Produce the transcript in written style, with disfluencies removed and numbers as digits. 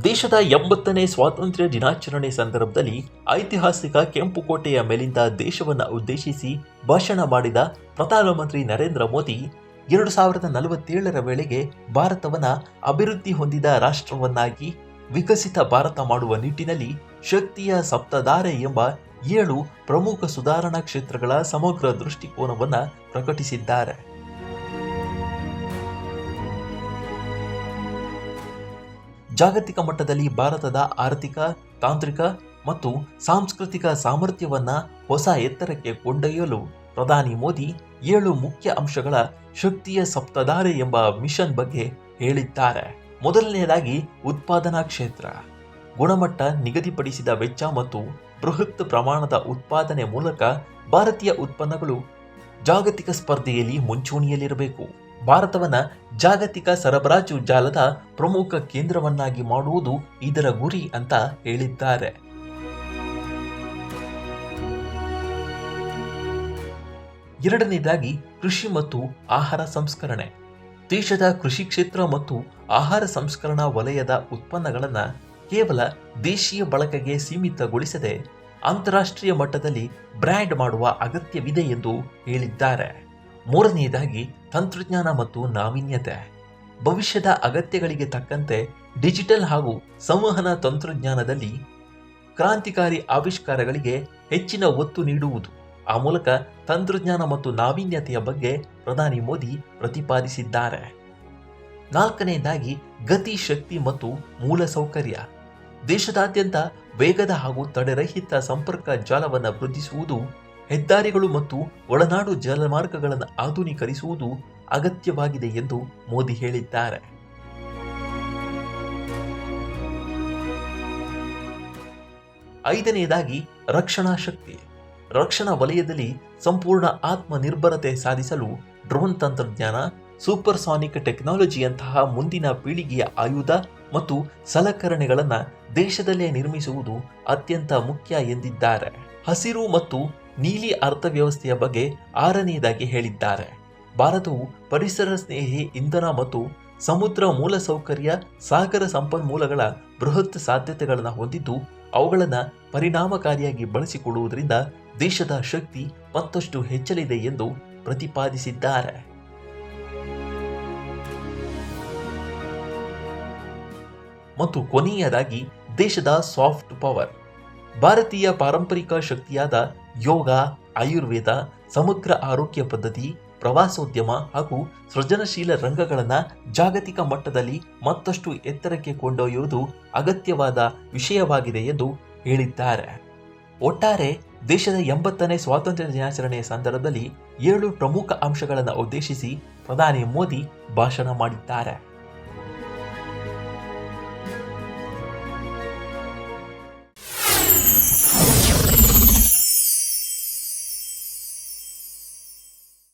ದೇಶದ 80ನೇ ಸ್ವಾತಂತ್ರ್ಯ ದಿನಾಚರಣೆ ಸಂದರ್ಭದಲ್ಲಿ ಐತಿಹಾಸಿಕ ಕೆಂಪುಕೋಟೆಯ ಮೇಲಿಂದ ದೇಶವನ್ನು ಉದ್ದೇಶಿಸಿ ಭಾಷಣ ಮಾಡಿದ ಪ್ರಧಾನಮಂತ್ರಿ ನರೇಂದ್ರ ಮೋದಿ 2047ರ ವೇಳೆಗೆ ಭಾರತವನ್ನು ಅಭಿವೃದ್ಧಿ ಹೊಂದಿದ ರಾಷ್ಟ್ರವನ್ನಾಗಿ ವಿಕಸಿತ ಭಾರತ ಮಾಡುವ ನಿಟ್ಟಿನಲ್ಲಿ ಶಕ್ತಿಯ ಸಪ್ತಧಾರೆ ಎಂಬ 7 ಪ್ರಮುಖ ಸುಧಾರಣಾ ಕ್ಷೇತ್ರಗಳ ಸಮಗ್ರ ದೃಷ್ಟಿಕೋನವನ್ನು ಪ್ರಕಟಿಸಿದ್ದಾರೆ. ಜಾಗತಿಕ ಮಟ್ಟದಲ್ಲಿ ಭಾರತದ ಆರ್ಥಿಕ, ತಾಂತ್ರಿಕ ಮತ್ತು ಸಾಂಸ್ಕೃತಿಕ ಸಾಮರ್ಥ್ಯವನ್ನ ಹೊಸ ಎತ್ತರಕ್ಕೆ ಕೊಂಡೊಯ್ಯಲು ಪ್ರಧಾನಿ ಮೋದಿ 7 ಮುಖ್ಯ ಅಂಶಗಳ ಶಕ್ತಿಯ ಸಪ್ತಧಾರೆ ಎಂಬ ಮಿಷನ್ ಬಗ್ಗೆ ಹೇಳಿದ್ದಾರೆ. ಮೊದಲನೆಯದಾಗಿ ಉತ್ಪಾದನಾ ಕ್ಷೇತ್ರ. ಗುಣಮಟ್ಟ ನಿಗದಿಪಡಿಸಿದ ವೆಚ್ಚ ಮತ್ತು ಬೃಹತ್ ಪ್ರಮಾಣದ ಉತ್ಪಾದನೆ ಮೂಲಕ ಭಾರತೀಯ ಉತ್ಪನ್ನಗಳು ಜಾಗತಿಕ ಸ್ಪರ್ಧೆಯಲ್ಲಿ ಮುಂಚೂಣಿಯಲ್ಲಿರಬೇಕು. ಭಾರತವನ್ನ ಜಾಗತಿಕ ಸರಬರಾಜು ಜಾಲದ ಪ್ರಮುಖ ಕೇಂದ್ರವನ್ನಾಗಿ ಮಾಡುವುದು ಇದರ ಗುರಿ ಅಂತ ಹೇಳಿದ್ದಾರೆ. ಎರಡನೇದಾಗಿ ಕೃಷಿ ಮತ್ತು ಆಹಾರ ಸಂಸ್ಕರಣೆ. ದೇಶದ ಕೃಷಿ ಕ್ಷೇತ್ರ ಮತ್ತು ಆಹಾರ ಸಂಸ್ಕರಣಾ ವಲಯದ ಉತ್ಪನ್ನಗಳನ್ನು ಕೇವಲ ದೇಶೀಯ ಬಳಕೆಗೆ ಸೀಮಿತಗೊಳಿಸದೆ ಅಂತಾರಾಷ್ಟ್ರೀಯ ಮಟ್ಟದಲ್ಲಿ ಬ್ರ್ಯಾಂಡ್ ಮಾಡುವ ಅಗತ್ಯವಿದೆ ಎಂದು ಹೇಳಿದ್ದಾರೆ. ಮೂರನೆಯದಾಗಿ ತಂತ್ರಜ್ಞಾನ ಮತ್ತು ನಾವೀನ್ಯತೆ. ಭವಿಷ್ಯದ ಅಗತ್ಯಗಳಿಗೆ ತಕ್ಕಂತೆ ಡಿಜಿಟಲ್ ಹಾಗೂ ಸಂವಹನ ತಂತ್ರಜ್ಞಾನದಲ್ಲಿ ಕ್ರಾಂತಿಕಾರಿ ಆವಿಷ್ಕಾರಗಳಿಗೆ ಹೆಚ್ಚಿನ ಒತ್ತು ನೀಡುವುದು. ಆ ಮೂಲಕ ತಂತ್ರಜ್ಞಾನ ಮತ್ತು ನಾವೀನ್ಯತೆಯ ಬಗ್ಗೆ ಪ್ರಧಾನಿ ಮೋದಿ ಪ್ರತಿಪಾದಿಸಿದ್ದಾರೆ. ನಾಲ್ಕನೆಯದಾಗಿ ಗತಿ, ಶಕ್ತಿ ಮತ್ತು ಮೂಲಸೌಕರ್ಯ. ದೇಶದಾದ್ಯಂತ ವೇಗದ ಹಾಗೂ ತಡೆರಹಿತ ಸಂಪರ್ಕ ಜಾಲವನ್ನು ವೃದ್ಧಿಸುವುದು, ಹೆದ್ದಾರಿಗಳು ಮತ್ತು ಒಳನಾಡು ಜಲಮಾರ್ಗಗಳನ್ನು ಆಧುನೀಕರಿಸುವುದು ಅಗತ್ಯವಾಗಿದೆ ಎಂದು ಮೋದಿ ಹೇಳಿದ್ದಾರೆ. ಐದನೆಯದಾಗಿ ರಕ್ಷಣಾ ಶಕ್ತಿ. ರಕ್ಷಣಾ ವಲಯದಲ್ಲಿ ಸಂಪೂರ್ಣ ಆತ್ಮನಿರ್ಭರತೆ ಸಾಧಿಸಲು ಡ್ರೋನ್ ತಂತ್ರಜ್ಞಾನ, ಸೂಪರ್ಸಾನಿಕ್ ಟೆಕ್ನಾಲಜಿಯಂತಹ ಮುಂದಿನ ಪೀಳಿಗೆಯ ಆಯುಧ ಮತ್ತು ಸಲಕರಣೆಗಳನ್ನು ದೇಶದಲ್ಲೇ ನಿರ್ಮಿಸುವುದು ಅತ್ಯಂತ ಮುಖ್ಯ ಎಂದಿದ್ದಾರೆ. ಹಸಿರು ಮತ್ತು ನೀಲಿ ಅರ್ಥವ್ಯವಸ್ಥೆಯ ಬಗ್ಗೆ ಆರನೆಯದಾಗಿ ಹೇಳಿದ್ದಾರೆ. ಭಾರತವು ಪರಿಸರ ಸ್ನೇಹಿ ಇಂಧನ ಮತ್ತು ಸಮುದ್ರ ಮೂಲಸೌಕರ್ಯ, ಸಾಗರ ಸಂಪನ್ಮೂಲಗಳ ಬೃಹತ್ ಸಾಧ್ಯತೆಗಳನ್ನು ಹೊಂದಿದ್ದು ಅವುಗಳನ್ನು ಪರಿಣಾಮಕಾರಿಯಾಗಿ ಬಳಸಿಕೊಳ್ಳುವುದರಿಂದ ದೇಶದ ಶಕ್ತಿ ಮತ್ತಷ್ಟು ಹೆಚ್ಚಲಿದೆ ಎಂದು ಪ್ರತಿಪಾದಿಸಿದ್ದಾರೆ. ಮತ್ತು ಕೊನೆಯದಾಗಿ ದೇಶದ ಸಾಫ್ಟ್ ಪವರ್. ಭಾರತೀಯ ಪಾರಂಪರಿಕ ಶಕ್ತಿಯಾದ ಯೋಗ, ಆಯುರ್ವೇದ, ಸಮಗ್ರ ಆರೋಗ್ಯ ಪದ್ಧತಿ, ಪ್ರವಾಸೋದ್ಯಮ ಹಾಗೂ ಸೃಜನಶೀಲ ರಂಗಗಳನ್ನು ಜಾಗತಿಕ ಮಟ್ಟದಲ್ಲಿ ಮತ್ತಷ್ಟು ಎತ್ತರಕ್ಕೆ ಕೊಂಡೊಯ್ಯುವುದು ಅಗತ್ಯವಾದ ವಿಷಯವಾಗಿದೆ ಎಂದು ಹೇಳಿದ್ದಾರೆ. ಒಟ್ಟಾರೆ ದೇಶದ 80ನೇ ಸ್ವಾತಂತ್ರ್ಯ ದಿನಾಚರಣೆಯ ಸಂದರ್ಭದಲ್ಲಿ 7 ಪ್ರಮುಖ ಅಂಶಗಳನ್ನು ಉದ್ದೇಶಿಸಿ ಪ್ರಧಾನಿ ಮೋದಿ ಭಾಷಣ ಮಾಡಿದ್ದಾರೆ.